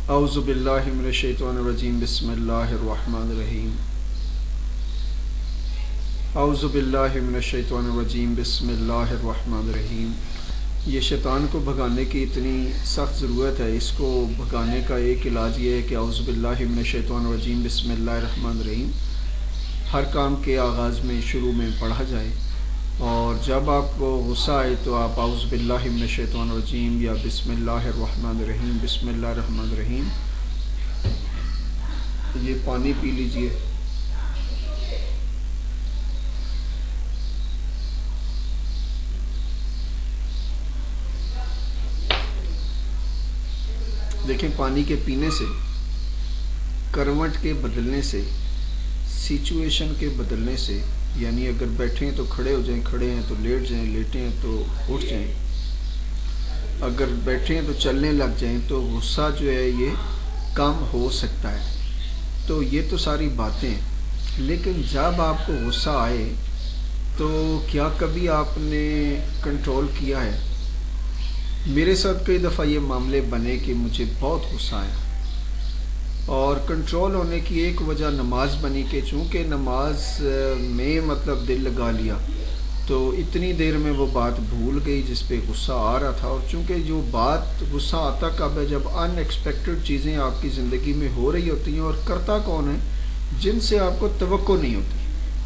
اعوذ باللہ من الشیطان الرجیم بسم اللہ الرحمن الرحیم اعوذ باللہ من الشیطان الرجیم بسم اللہ الرحمن الرحیم۔ یہ شیطان کو بھگانے کی اتنی سخت ضرورت ہے، اس کو بھگانے کا ایک علاج یہ ہے کہ اعوذ باللہ من الشیطان الرجیم بسم اللہ الرحمن الرحیم ہر کام کے آغاز میں شروع میں پڑھا جائے، اور جب آپ کو غصہ آئے تو آپ اعوذ باللہ من الشیطان الرجیم یا بسم اللہ الرحمن الرحیم بسم اللہ الرحمن الرحیم یہ پانی پی لیجئے۔ دیکھیں، پانی کے پینے سے، کروٹ کے بدلنے سے، سچویشن کے بدلنے سے، یعنی اگر بیٹھے ہیں تو کھڑے ہو جائیں، کھڑے ہیں تو لیٹ جائیں، لیٹے ہیں تو اٹھ جائیں، اگر بیٹھے ہیں تو چلنے لگ جائیں، تو غصہ جو ہے یہ کم ہو سکتا ہے۔ تو یہ تو ساری باتیں ہیں، لیکن جب آپ کو غصہ آئے تو کیا کبھی آپ نے کنٹرول کیا ہے؟ میرے ساتھ کئی دفعہ یہ معاملے بنے کہ مجھے بہت غصہ آیا، اور کنٹرول ہونے کی ایک وجہ نماز بنی کہ چونکہ نماز میں دل لگا لیا تو اتنی دیر میں وہ بات بھول گئی جس پہ غصہ آ رہا تھا۔ اور چونکہ جو بات غصہ آتا کب ہے؟ جب ان ایکسپیکٹڈ چیزیں آپ کی زندگی میں ہو رہی ہوتی ہیں، اور کرتا کون ہے؟ جن سے آپ کو توقع نہیں ہوتی۔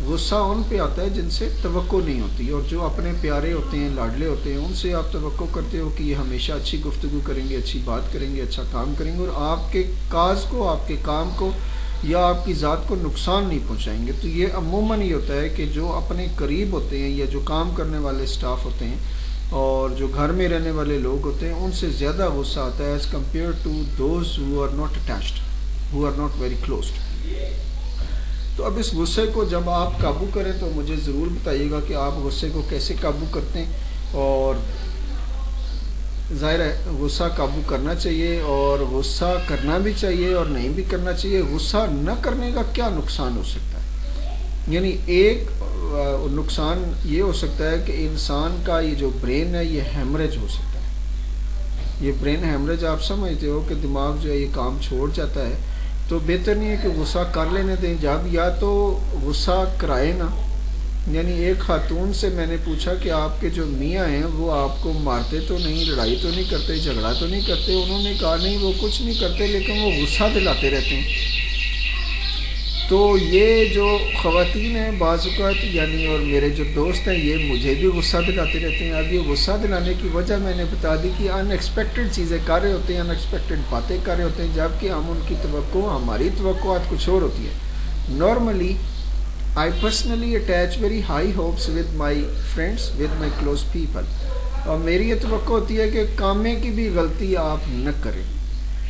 غصہ ان پہ آتا ہے جن سے توقع نہیں ہوتی، اور جو اپنے پیارے ہوتے ہیں، لاڈلے ہوتے ہیں، ان سے آپ توقع کرتے ہو کہ یہ ہمیشہ اچھی گفتگو کریں گے، اچھی بات کریں گے، اچھا کام کریں گے، اور آپ کے کاز کو، آپ کے کام کو یا آپ کی ذات کو نقصان نہیں پہنچائیں گے۔ تو یہ عموماً یہ ہوتا ہے کہ جو اپنے قریب ہوتے ہیں یا جو کام کرنے والے سٹاف ہوتے ہیں اور جو گھر میں رہنے والے لوگ ہوتے ہیں، ان سے زیادہ غصہ آتا ہے as compare to those who are not attached, who are not very closed. تو اب اس غصے کو جب آپ قابو کریں تو مجھے ضرور بتائیے گا کہ آپ غصے کو کیسے قابو کرتے ہیں۔ اور ظاہر ہے غصہ قابو کرنا چاہیے، اور غصہ کرنا بھی چاہیے اور نہیں بھی کرنا چاہیے۔ غصہ نہ کرنے کا کیا نقصان ہو سکتا ہے؟ یعنی ایک نقصان یہ ہو سکتا ہے کہ انسان کا یہ جو برین ہے یہ ہیمریج ہو سکتا ہے۔ یہ برین ہیمریج آپ سمجھتے ہو کہ دماغ جو ہے یہ کام چھوڑ جاتا ہے، تو بہتر نہیں ہے کہ غصہ کر لینے دیں۔ جب یا تو غصہ کرائے نا، یعنی ایک خاتون سے میں نے پوچھا کہ آپ کے جو میاں ہیں وہ آپ کو مارتے تو نہیں، لڑائی تو نہیں کرتے، جھگڑا تو نہیں کرتے؟ انہوں نے کہا نہیں، وہ کچھ نہیں کرتے، لیکن وہ غصہ دلاتے رہتے ہیں۔ تو یہ جو خواتین ہیں بعض اوقات، یعنی اور میرے جو دوست ہیں، یہ مجھے بھی غصہ دلاتے رہتے ہیں۔ اب یہ غصہ دلانے کی وجہ میں نے بتا دی کہ ان ایکسپیکٹڈ چیزیں کر رہے ہوتے ہیں، ان ایکسپیکٹڈ باتیں کر رہے ہوتے ہیں، جبکہ ہم ان کی توقع، ہماری توقعات کچھ اور ہوتی ہے۔ Normally I personally attach very high hopes with my friends, with my close people. اور میری یہ توقع ہوتی ہے کہ کامے کی بھی غلطی آپ نہ کریں۔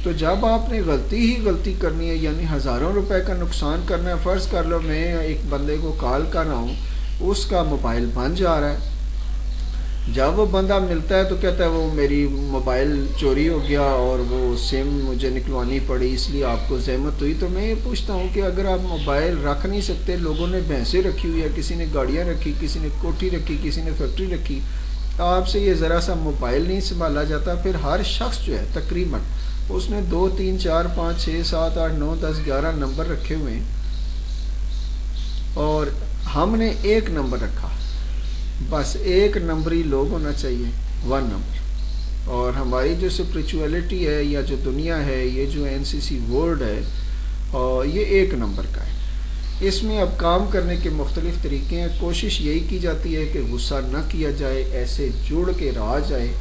تو جب آپ نے غلطی کرنی ہے، یعنی ہزاروں روپے کا نقصان کرنا ہے، فرض کر لو میں ایک بندے کو کال کر رہا ہوں، اس کا موبائل بند جا رہا ہے، جب وہ بندہ ملتا ہے تو کہتا ہے وہ میری موبائل چوری ہو گیا اور وہ سم مجھے نکلوانی پڑی، اس لیے آپ کو زحمت ہوئی۔ تو میں یہ پوچھتا ہوں کہ اگر آپ موبائل رکھ نہیں سکتے، لوگوں نے بھینسیں رکھی ہوئی ہے، کسی نے گاڑیاں رکھی، کسی نے کوٹھی رکھی، کسی نے فیکٹری رکھی، آپ سے یہ ذرا سا موبائل نہیں سنبھالا جاتا، پھر ہر شخص جو ہے تقریباً اس نے 2 3 4 5 6 7 8 9 10 11 نمبر رکھے ہوئے ہیں، اور ہم نے ایک نمبر رکھا، بس ایک نمبری لوگ ہونا چاہیے، 1 نمبر۔ اور ہماری جو اسپریچولیٹی ہے یا جو دنیا ہے، یہ جو NCC ورلڈ ہے، اور یہ ایک نمبر کا ہے۔ اس میں اب کام کرنے کے مختلف طریقے ہیں۔ کوشش یہی کی جاتی ہے کہ غصہ نہ کیا جائے، ایسے جڑ کے رہا جائے،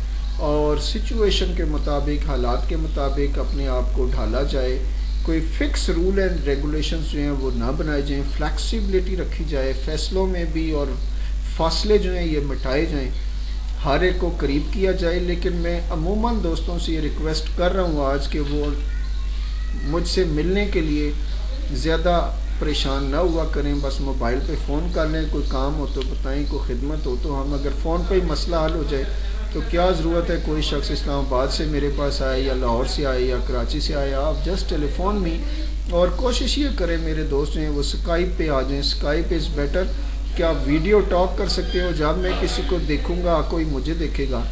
اور سچویشن کے مطابق، حالات کے مطابق اپنے آپ کو ڈھالا جائے۔ کوئی فکس رول اینڈ ریگولیشنز جو ہیں وہ نہ بنائے جائیں، فلیکسیبلٹی رکھی جائے فیصلوں میں بھی، اور فاصلے جو ہیں یہ مٹائے جائیں، ہر ایک کو قریب کیا جائے۔ لیکن میں عموماً دوستوں سے یہ ریکویسٹ کر رہا ہوں آج کہ وہ مجھ سے ملنے کے لیے زیادہ پریشان نہ ہوا کریں، بس موبائل پہ فون کر لیں، کوئی کام ہو تو بتائیں، کوئی خدمت ہو تو ہم، اگر فون پہ ہی مسئلہ حل ہو جائے تو کیا ضرورت ہے کوئی شخص اسلام آباد سے میرے پاس آئے یا لاہور سے آئے یا کراچی سے آئے؟ آپ جسٹ ٹیلی فون میں، اور کوشش یہ کریں میرے دوست ہیں وہ اسکائپ پہ آ جائیں، اسکائپ از بیٹر کہ آپ ویڈیو ٹاک کر سکتے ہو۔ جب میں کسی کو دیکھوں گا کوئی مجھے دیکھے گا،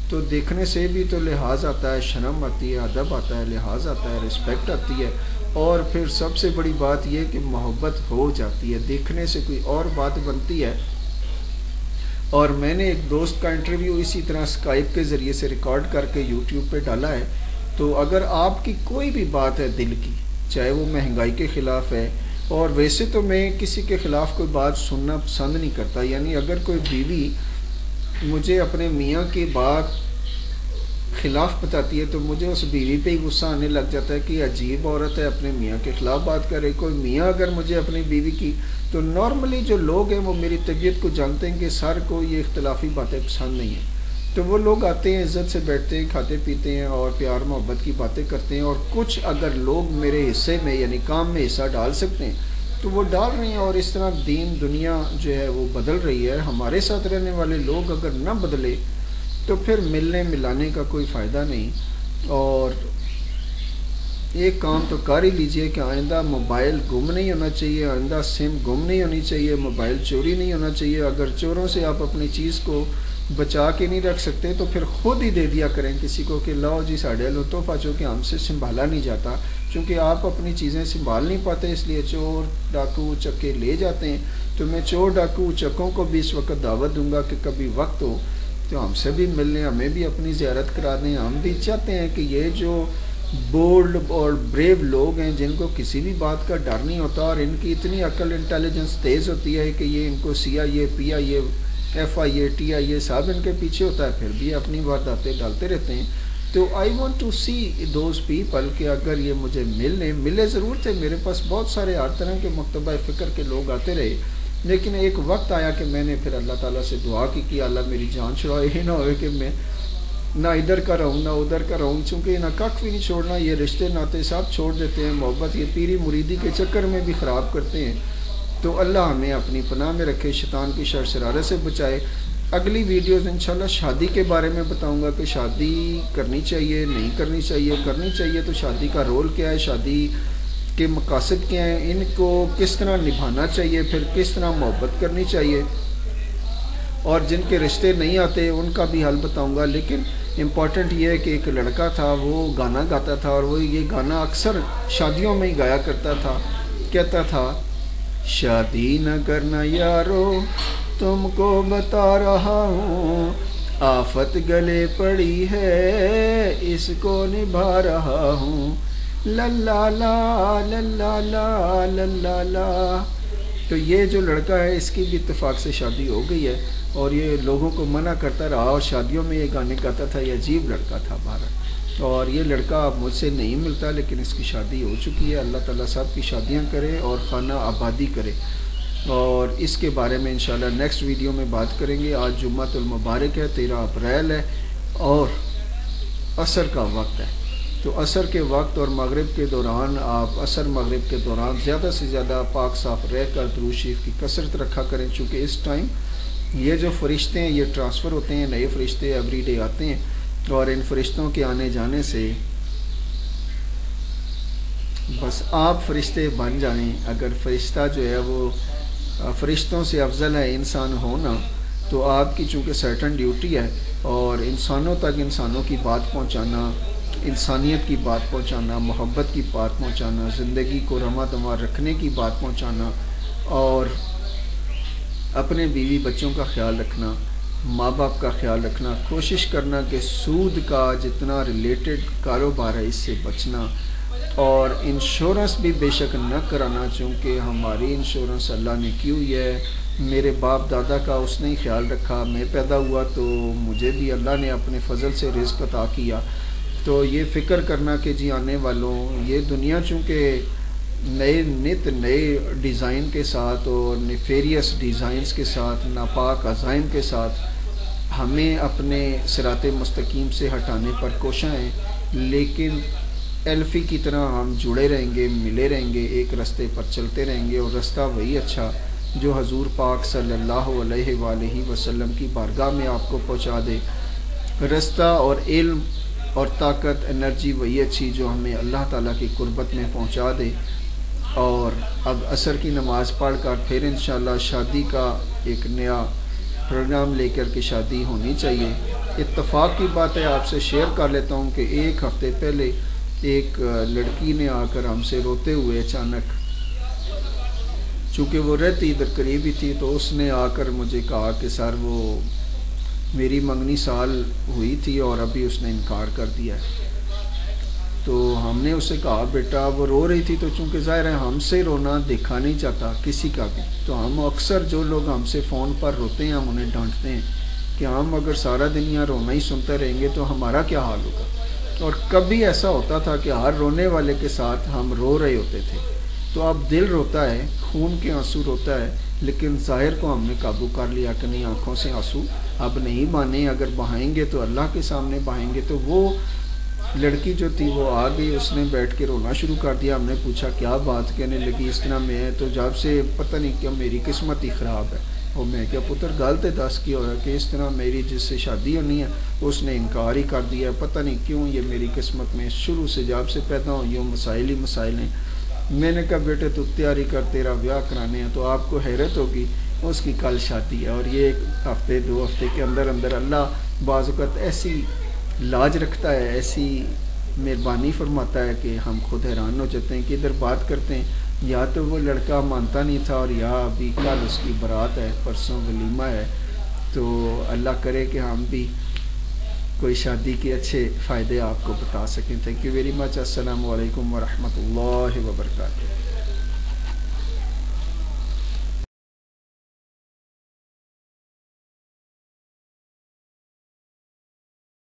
تو دیکھنے سے بھی تو لحاظ آتا ہے، شرم آتی ہے، ادب آتا ہے، لحاظ آتا ہے، رسپیکٹ آتی ہے، اور پھر سب سے بڑی بات یہ کہ محبت ہو جاتی ہے، دیکھنے سے کوئی اور بات بنتی ہے۔ اور میں نے ایک دوست کا انٹرویو اسی طرح اسکائپ کے ذریعے سے ریکارڈ کر کے یوٹیوب پہ ڈالا ہے، تو اگر آپ کی کوئی بھی بات ہے دل کی، چاہے وہ مہنگائی کے خلاف ہے، اور ویسے تو میں کسی کے خلاف کوئی بات سننا پسند نہیں کرتا، یعنی اگر کوئی بیوی مجھے اپنے میاں کی بات خلاف بتاتی ہے تو مجھے اس بیوی پہ ہی غصہ آنے لگ جاتا ہے کہ عجیب عورت ہے اپنے میاں کے خلاف بات کرے۔ کوئی میاں اگر مجھے اپنی بیوی کی، تو نارملی جو لوگ ہیں وہ میری طبیعت کو جانتے ہیں کہ سر کو یہ اختلافی باتیں پسند نہیں ہیں، تو وہ لوگ آتے ہیں، عزت سے بیٹھتے ہیں، کھاتے پیتے ہیں اور پیار محبت کی باتیں کرتے ہیں، اور کچھ اگر لوگ میرے حصے میں یعنی کام میں حصہ ڈال سکتے ہیں تو وہ ڈال رہے ہیں، اور اس طرح دین دنیا جو ہے وہ بدل رہی ہے۔ ہمارے ساتھ رہنے والے لوگ اگر نہ بدلے تو پھر ملنے ملانے کا کوئی فائدہ نہیں۔ اور ایک کام تو کر ہی لیجئے کہ آئندہ موبائل گم نہیں ہونا چاہیے، آئندہ سم گم نہیں ہونی چاہیے، موبائل چوری نہیں ہونا چاہیے۔ اگر چوروں سے آپ اپنی چیز کو بچا کے نہیں رکھ سکتے تو پھر خود ہی دے دیا کریں کسی کو کہ لاؤ جی ساڑھے لو تحفہ، چونکہ ہم سے سنبھالا نہیں جاتا، چونکہ آپ اپنی چیزیں سنبھال نہیں پاتے، اس لیے چور ڈاکو چکے لے جاتے ہیں۔ تو میں چور ڈاکو چکوں کو بھی اس وقت دعوت دوں گا کہ کبھی وقت ہو تو ہم سے بھی مل لیں، ہمیں بھی اپنی زیارت کرا دیں۔ ہم بھی چاہتے ہیں کہ یہ جو بولڈ اور بریو لوگ ہیں جن کو کسی بھی بات کا ڈر نہیں ہوتا، اور ان کی اتنی عقل انٹیلیجنس تیز ہوتی ہے کہ یہ ان کو سی آئی اے، پی آئی اے، F I a, T I اے سب ان کے پیچھے ہوتا ہے، پھر بھی اپنی وارداتیں ڈالتے رہتے ہیں۔ تو I want to see those people کہ اگر یہ مجھے ملے ضرور تھے، میرے پاس بہت سارے ہر طرح کے مکتبہ فکر کے لوگ آتے رہے، لیکن ایک وقت آیا کہ میں نے پھر اللہ تعالیٰ سے دعا کی کہ اللہ میری جان چھڑاؤ، یہ نہ ہوئے کہ میں نہ ادھر کا رہوں نہ ادھر کا رہوں، چونکہ نہ کخ بھی نہیں چھوڑنا، یہ رشتے ناتے سب چھوڑ دیتے ہیں، محبت یہ پیری مریدی کے چکر میں بھی خراب کرتے ہیں۔ تو اللہ ہمیں اپنی پناہ میں رکھے، شیطان کی شر شرارت سے بچائے۔ اگلی ویڈیوز انشاءاللہ شادی کے بارے میں بتاؤں گا کہ شادی کرنی چاہیے نہیں کرنی چاہیے، کرنی چاہیے تو شادی کا رول کیا ہے، شادی کے مقاصد کیا ہیں، ان کو کس طرح نبھانا چاہیے، پھر کس طرح محبت کرنی چاہیے، اور جن کے رشتے نہیں آتے ان کا بھی حل بتاؤں گا۔ لیکن امپورٹنٹ یہ ہے کہ ایک لڑکا تھا وہ گانا گاتا تھا، اور وہ یہ گانا اکثر شادیوں میں ہی گایا کرتا تھا، کہتا تھا شادی نہ کرنا یارو تم کو بتا رہا ہوں، آفت گلے پڑی ہے اس کو نبھا رہا ہوں، لا لا لا لا لا لا لا لا۔ تو یہ جو لڑکا ہے اس کی بھی اتفاق سے شادی ہو گئی ہے، اور یہ لوگوں کو منع کرتا رہا اور شادیوں میں یہ گانے گاتا تھا، یہ عجیب لڑکا تھا بھارت، اور یہ لڑکا اب مجھ سے نہیں ملتا، لیکن اس کی شادی ہو چکی ہے۔ اللہ تعالیٰ سب کی شادیاں کرے اور خانہ آبادی کرے، اور اس کے بارے میں انشاءاللہ نیکسٹ ویڈیو میں بات کریں گے۔ آج جمعۃ المبارک ہے، 13 اپریل ہے، اور عصر کا وقت ہے، تو عصر کے وقت اور مغرب کے دوران آپ عصر مغرب کے دوران زیادہ سے زیادہ پاک صاف رہ کر درود شریف کی کثرت رکھا کریں، چونکہ اس ٹائم یہ جو فرشتے ہیں یہ ٹرانسفر ہوتے ہیں، نئے فرشتے ایوری ڈے آتے ہیں، اور ان فرشتوں کے آنے جانے سے بس آپ فرشتے بن جائیں۔ اگر فرشتہ جو ہے وہ فرشتوں سے افضل ہے انسان ہونا، تو آپ کی چونکہ سرٹن ڈیوٹی ہے، اور انسانوں تک انسانوں کی بات پہنچانا، انسانیت کی بات پہنچانا، محبت کی بات پہنچانا، زندگی کو رواں دواں رکھنے کی بات پہنچانا، اور اپنے بیوی بچوں کا خیال رکھنا، ماں باپ کا خیال رکھنا، کوشش کرنا کہ سود کا جتنا ریلیٹڈ کاروبار ہے اس سے بچنا، اور انشورنس بھی بے شک نہ کرانا، چونکہ ہماری انشورنس اللہ نے کی ہوئی ہے، میرے باپ دادا کا اس نے ہی خیال رکھا، میں پیدا ہوا تو مجھے بھی اللہ نے اپنے فضل سے رزق عطا کیا، تو یہ فکر کرنا کہ جی آنے والوں یہ دنیا چونکہ نئے ڈیزائن کے ساتھ اور نیفیریس ڈیزائنز کے ساتھ، ناپاک عزائم کے ساتھ ہمیں اپنے صراط مستقیم سے ہٹانے پر کوشاں ہیں، لیکن ایلفی کی طرح ہم جڑے رہیں گے، ملے رہیں گے، ایک رستے پر چلتے رہیں گے، اور رستہ وہی اچھا جو حضور پاک صلی اللہ علیہ وآلہ وسلم کی بارگاہ میں آپ کو پہنچا دے، رستہ اور علم اور طاقت انرجی وہی اچھی جو ہمیں اللہ تعالیٰ کی قربت میں پہنچا دے۔ اور اب عصر کی نماز پڑھ کر پھر انشاءاللہ شادی کا ایک نیا پروگرام لے کر کے شادی ہونی چاہیے، اتفاق کی بات ہے آپ سے شیئر کر لیتا ہوں کہ ایک ہفتے پہلے ایک لڑکی نے آ کر ہم سے روتے ہوئے اچانک، چونکہ وہ رہتی ادھر قریب ہی تھی، تو اس نے آ کر مجھے کہا کہ سر وہ میری منگنی سال ہوئی تھی اور ابھی اس نے انکار کر دیا ہے۔ تو ہم نے اسے کہا بیٹا، وہ رو رہی تھی، تو چونکہ ظاہر ہے ہم سے رونا دیکھا نہیں جاتا کسی کا بھی، تو ہم اکثر جو لوگ ہم سے فون پر روتے ہیں ہم انہیں ڈانٹتے ہیں کہ ہم اگر سارا دن یہاں رونا ہی سنتے رہیں گے تو ہمارا کیا حال ہوگا۔ اور کبھی ایسا ہوتا تھا کہ ہر رونے والے کے ساتھ ہم رو رہے ہوتے تھے، تو اب دل روتا ہے، خون کے آنسو روتا ہے، لیکن ظاہر کو ہم نے قابو کر لیا کہ نہیں، آنکھوں سے آنسو اب نہیں مانے، اگر بہائیں گے تو اللہ کے سامنے بہائیں گے۔ تو وہ لڑکی جو تھی وہ آ گئی، اس نے بیٹھ کے رونا شروع کر دیا۔ ہم نے پوچھا کیا بات، کہنے لگی اس طرح میں ہے، تو جب سے پتہ نہیں کیا میری قسمت ہی خراب ہے۔ اور میں کیا پتر گل تے دس کی ہوا کہ اس طرح میری جس سے شادی ہونی ہے اس نے انکار ہی کر دیا، پتہ نہیں کیوں یہ میری قسمت میں شروع سے جب سے پیدا ہوئی ہوں مسائل ہی مسائل ہیں۔ میں نے کہا بیٹے تو تیاری کر، تیرا بیاہ کرانے ہیں۔ تو آپ کو حیرت ہوگی اس کی کل شادی ہے، اور یہ ایک ہفتے 2 ہفتے کے اندر اندر اللہ بعض اوقات ایسی لاج رکھتا ہے، ایسی مہربانی فرماتا ہے کہ ہم خود حیران ہو جاتے ہیں کہ ادھر بات کرتے ہیں یا تو وہ لڑکا مانتا نہیں تھا، اور یا ابھی کل اس کی برات ہے، پرسوں ولیمہ ہے۔ تو اللہ کرے کہ ہم بھی کوئی شادی کے اچھے فائدے آپ کو بتا سکیں۔ Thank you very much. السلام علیکم ورحمۃ اللہ وبرکاتہ۔